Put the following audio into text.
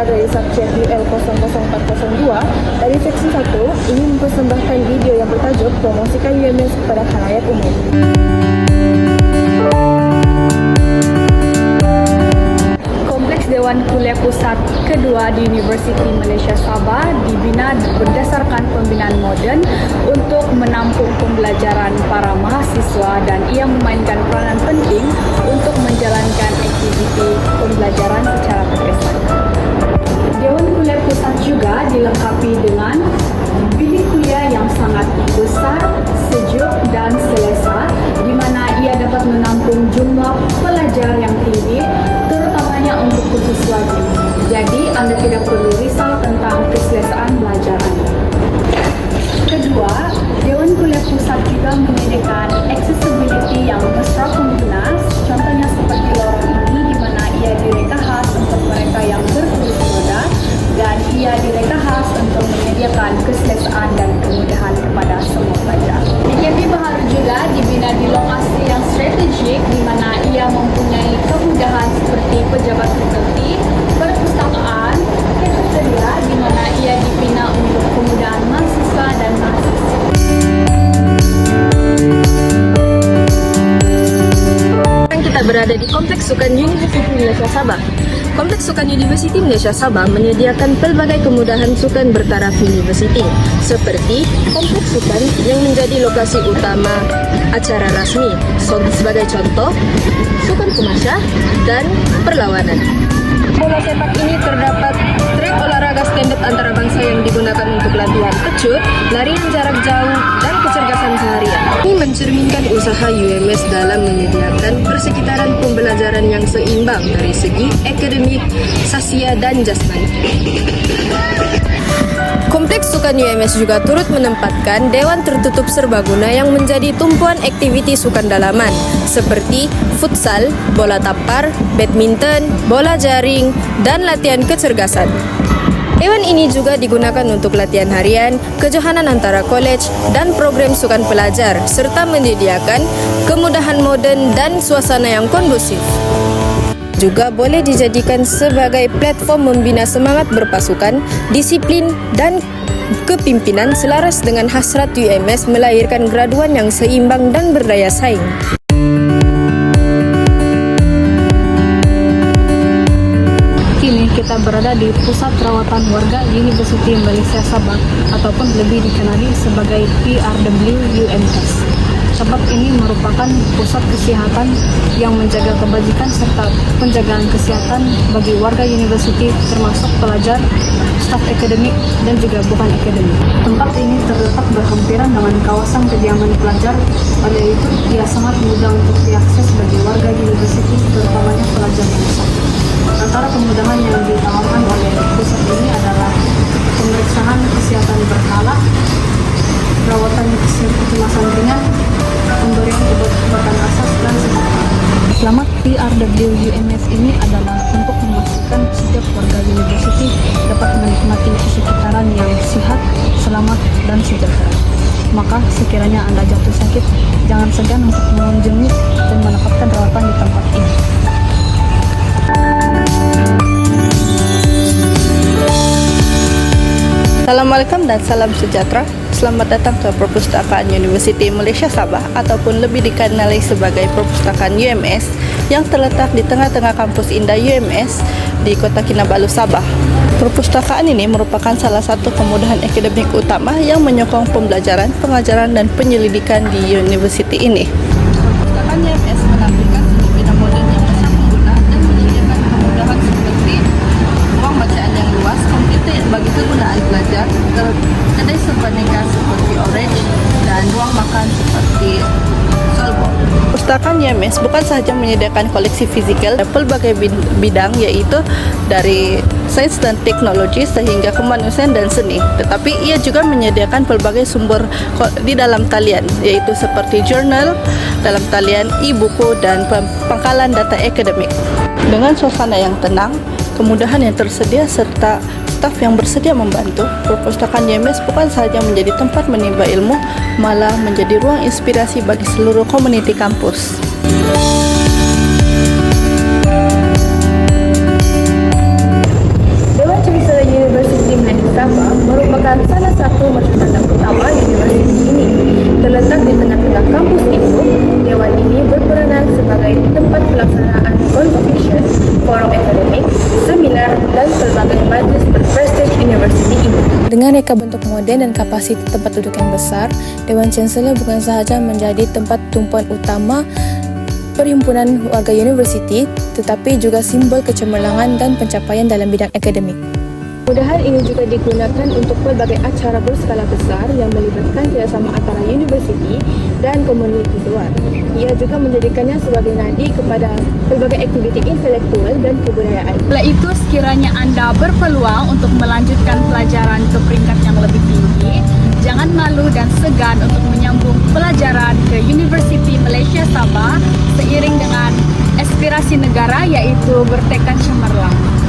Udara dari subjek UL 00402 dari seksi 1 ingin mempersembahkan video yang bertajuk Promosikan UMS kepada Khalayak Umum. Dewan Kuliah Pusat kedua di Universiti Malaysia Sabah dibina berdasarkan pembinaan moden untuk menampung pembelajaran para mahasiswa dan ia memainkan peranan penting untuk menjalankan aktiviti pembelajaran secara terkesan. Dewan Kuliah Pusat juga dilengkapi dengan bilik kuliah yang sangat besar, sejuk dan selesa di mana ia dapat menampung jumlah pelajar yang tinggi terutamanya untuk kursus wajib. Jadi anda tidak perlu risau tentang keselesaan belajar anda. Kedua, Dewan Kuliah Pusat juga menyediakan accessibility yang mesra pengguna, contohnya seperti lorong ini di mana ia direka khas untuk mereka yang berkursi roda dan ia direka khas untuk menyediakan keselesaan dan kemudahan kepada semua pelajar. DKP Baharu juga dibina di lokasi yang strategik di mana ia mempunyai kemudahan seperti pejabat fakulti, perpustakaan, kafeteria di mana ia dibina untuk kemudahan mahasiswa dan mahasiswa. Kita berada di Kompleks Sukan Universiti Malaysia Sabah. Kompleks Sukan Universiti Malaysia Sabah menyediakan pelbagai kemudahan sukan bertaraf universiti seperti Kompleks Sukan yang menjadi lokasi utama acara rasmi sebagai contoh Sukan Kumasya dan Perlawanan. Bola sepak ini terdapat trek olahraga standar antara bangsa yang digunakan untuk latihan kecut, larian jarak jauh, dan kecerdasan seharian. Ini mencerminkan usaha UMS dalam menyediakan persekitaran pembelajaran yang seimbang dari segi akademik, sosial, dan jasmani. Kompleks Sukan UMS juga turut menempatkan Dewan Tertutup Serbaguna yang menjadi tumpuan aktiviti sukan dalaman seperti futsal, bola tampar, badminton, bola jaring, dan latihan kecergasan. Dewan ini juga digunakan untuk latihan harian, kejohanan antara kolej, dan program sukan pelajar, serta menyediakan kemudahan moden dan suasana yang kondusif. Juga boleh dijadikan sebagai platform membina semangat berpasukan, disiplin, dan kepimpinan selaras dengan hasrat UMS melahirkan graduan yang seimbang dan berdaya saing. Kini kita berada di Pusat Perawatan Warga Universiti Malaysia Sabah ataupun lebih dikenali sebagai PRW UMS. Tempat ini merupakan pusat kesihatan yang menjaga kebajikan serta penjagaan kesihatan bagi warga universiti termasuk pelajar, staf akademik dan juga bukan akademik. Tempat ini terletak berhampiran dengan kawasan kediaman pelajar, oleh itu ia sangat mudah untuk diakses bagi warga universiti terutamanya pelajar yang sakit. Antara kemudahan yang ditawarkan oleh pusat ini adalah pemeriksaan kesehatan berkala, perawatan kecemasan ringan, pemberian obat-obatan asas dan sebagainya. Selamat PRW UMS ini adalah untuk memastikan setiap warga universiti dapat menikmati sekitaran yang sehat, selamat, dan sejahtera. Maka sekiranya Anda jatuh sakit, jangan segan untuk mengunjungi dan mendapatkan rawatan di tempat ini. Assalamualaikum dan salam sejahtera. Selamat datang ke Perpustakaan Universiti Malaysia Sabah ataupun lebih dikenali sebagai Perpustakaan UMS yang terletak di tengah-tengah kampus indah UMS di Kota Kinabalu, Sabah. Perpustakaan ini merupakan salah satu kemudahan akademik utama yang menyokong pembelajaran, pengajaran, dan penyelidikan di universiti ini. Perpustakaan UMS menampilkan fenomena moden yang besar pengguna dan menyediakan kemudahan seperti ruang bacaan yang luas, komputer bagi kegunaan pelajar, kedai serbaguna seperti Orange, dan ruang makan seperti Solbo. Perpustakaan UMS bukan sahaja menyediakan koleksi fisikal pelbagai bidang yaitu dari sains dan teknologi sehingga kemanusiaan dan seni, tetapi ia juga menyediakan pelbagai sumber di dalam talian yaitu seperti jurnal, dalam talian e-buku, dan pangkalan data akademik. Dengan suasana yang tenang, kemudahan yang tersedia serta staf yang bersedia membantu, perpustakaan UMS bukan sahaja menjadi tempat menimba ilmu, malah menjadi ruang inspirasi bagi seluruh komuniti kampus. Dewan Sabah merupakan salah satu martabat utama universiti ini. Terletak di tengah-tengah kampus itu, dewan ini berperanan sebagai tempat pelaksanaan convocation, forum akademik, seminar, dan pelbagai majlis berprestij universiti ini. Dengan reka bentuk moden dan kapasiti tempat duduk yang besar, Dewan Chancellor bukan sahaja menjadi tempat tumpuan utama perhimpunan warga universiti, tetapi juga simbol kecemerlangan dan pencapaian dalam bidang akademik. Kemudahan ini juga digunakan untuk pelbagai acara berskala besar yang melibatkan kerjasama antara universiti dan komuniti luar. Ia juga menjadikannya sebagai nadi kepada pelbagai aktiviti intelektual dan kebudayaan. Oleh itu, sekiranya Anda berpeluang untuk melanjutkan pelajaran ke peringkat yang lebih tinggi, jangan malu dan segan untuk menyambung pelajaran ke Universiti Malaysia Sabah seiring dengan aspirasi negara yaitu bertekad cemerlang.